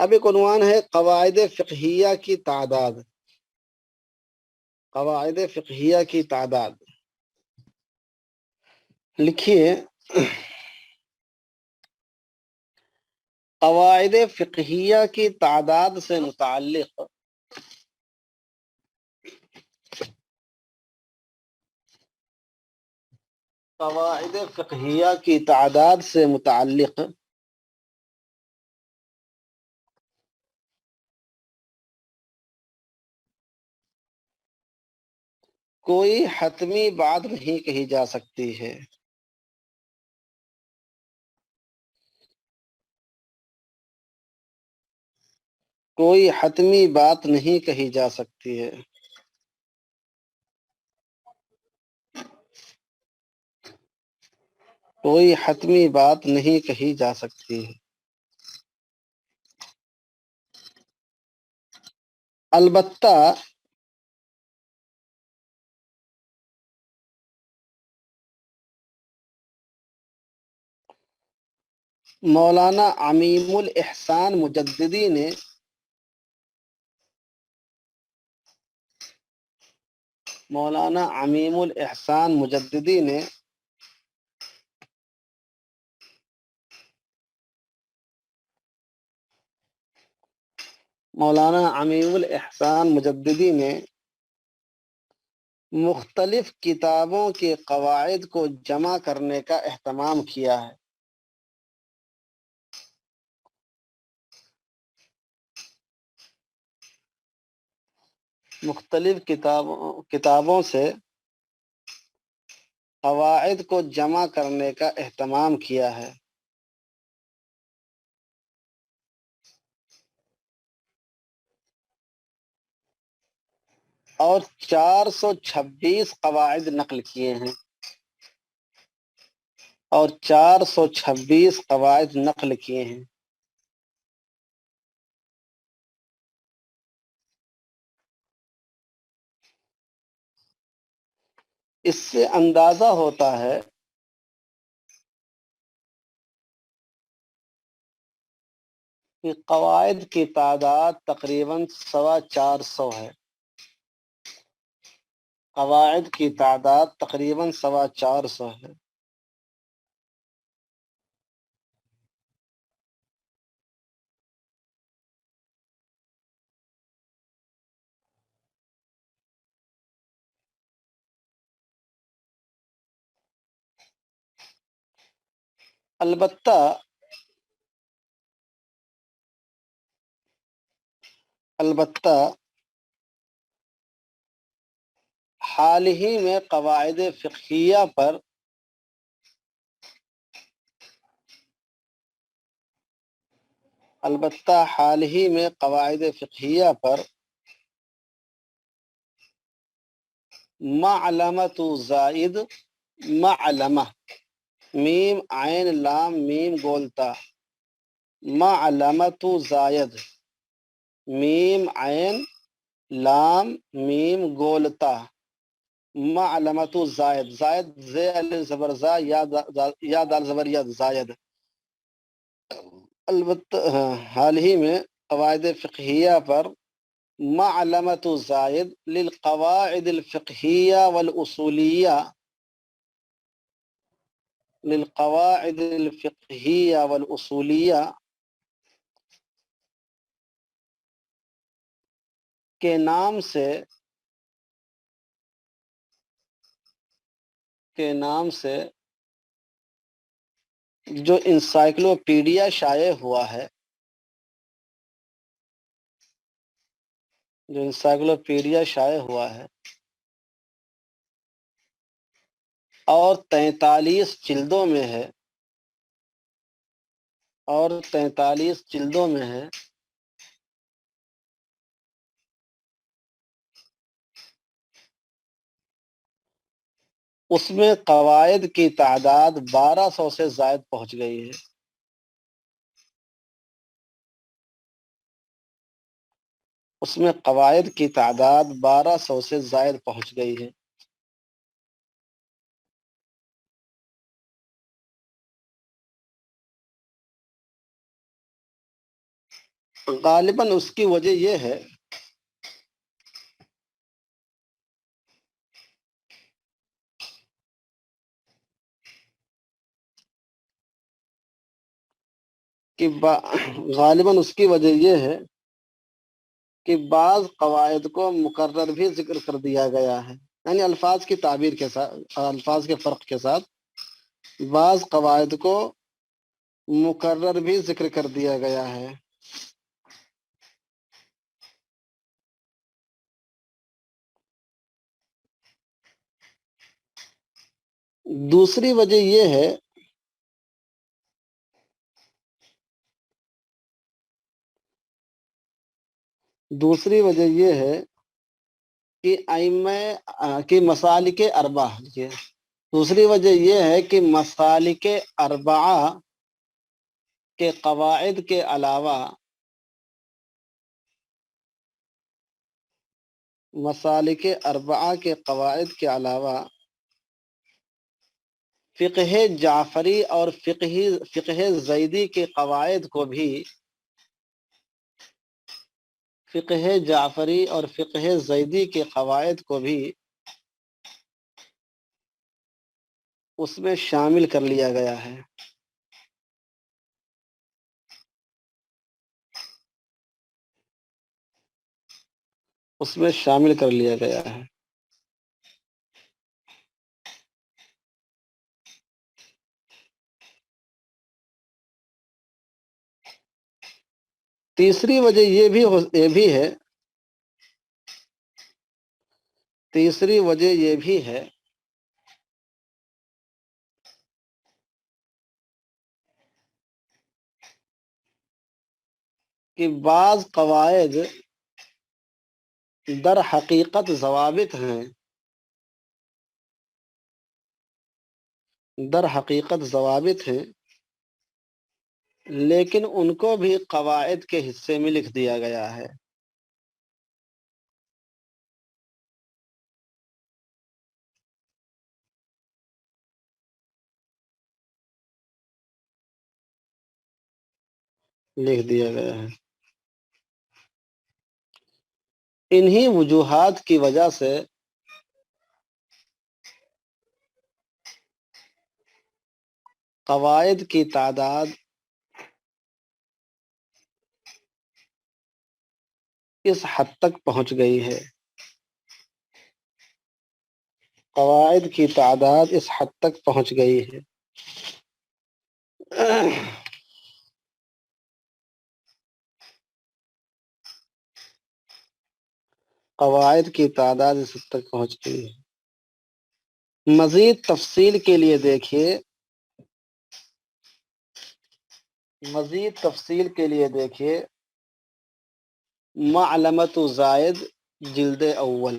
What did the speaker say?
اب ایک عنوان ہے قواعد فقہیہ کی تعداد. قواعد فقہیہ کی تعداد لکھیے. قواعد فقہیہ کی تعداد سے متعلق قواعد فقہیہ کی تعداد سے متعلق کوئی حتمی بات نہیں کہی جا سکتی ہے. کوئی حتمی بات نہیں کہی جا سکتی ہے. کوئی حتمی بات نہیں کہی جا سکتی ہے. البتہ مولانا عمیم الاحسان مجددی نے مولانا عمیم الاحسان مجددی نے مولانا عمیم الاحسان مجددی نے مختلف کتابوں کے قواعد کو جمع کرنے کا اہتمام کیا ہے. مختلف کتابوں سے قواعد کو جمع کرنے کا اہتمام کیا ہے. اور 426 قواعد نقل کیے ہیں. اور 426 قواعد نقل کیے ہیں. اس سے اندازہ ہوتا ہے کہ قواعد کی تعداد تقریباً 450 ہے. قواعد کی تعداد تقریباً 450 ہے. البتہ حال ہی میں قواعد فقہیہ پر معلمۃ زائد معلمہ میم عین لام میم گولتا معلمۃ زائد میم عین لام میم گولتا معلمۃ زائد زائد زے الف زبر زا یا دال زبر ید زائد. البتہ حال ہی میں قواعد فقہیہ پر معلمۃ زائد للقواعد الفقہیہ والاصولیہ کے نام سے جو انسائکلوپیڈیا شائع ہوا ہے اور 43 جلدوں میں ہے اس میں قواعد کی تعداد 1200 سے زائد پہنچ گئی ہے. اس میں قواعد کی تعداد 1200 سے زائد پہنچ گئی ہے. غالباً اس کی وجہ یہ ہے کہ غالباً اس کی وجہ یہ ہے کہ بعض قواعد کو مقرر بھی ذکر کر دیا گیا ہے، یعنی الفاظ کی تعبیر کے ساتھ، الفاظ کے فرق کے ساتھ بعض قواعد کو مقرر بھی ذکر کر دیا گیا ہے۔ دوسری وجہ یہ ہے کہ ائمہ کی مسالک اربعہ، دوسری وجہ یہ ہے کہ مسالک اربعہ کے قواعد کے علاوہ، مسالک اربعہ کے قواعد کے علاوہ فقہ جعفری اور فقہ زیدی کے قواعد کو بھی، فقہ جعفری اور فقہ زیدی کے قواعد کو بھی اس میں شامل کر لیا گیا ہے۔ اس میں شامل کر لیا گیا ہے۔ تیسری وجہ یہ بھی ہے کہ بعض قواعد در حقیقت ضوابط ہیں، لیکن ان کو بھی قواعد کے حصے میں لکھ دیا گیا ہے۔ انہی وجوہات کی وجہ سے قواعد کی تعداد اس حد تک پہنچ گئی ہے، قواعد کی تعداد اس حد تک پہنچ گئی ہے۔ قواعد کی تعداد اس حد تک پہنچ گئی ہے۔ مزید تفصیل کے لیے دیکھیے معلمۃ زائد جلد اول۔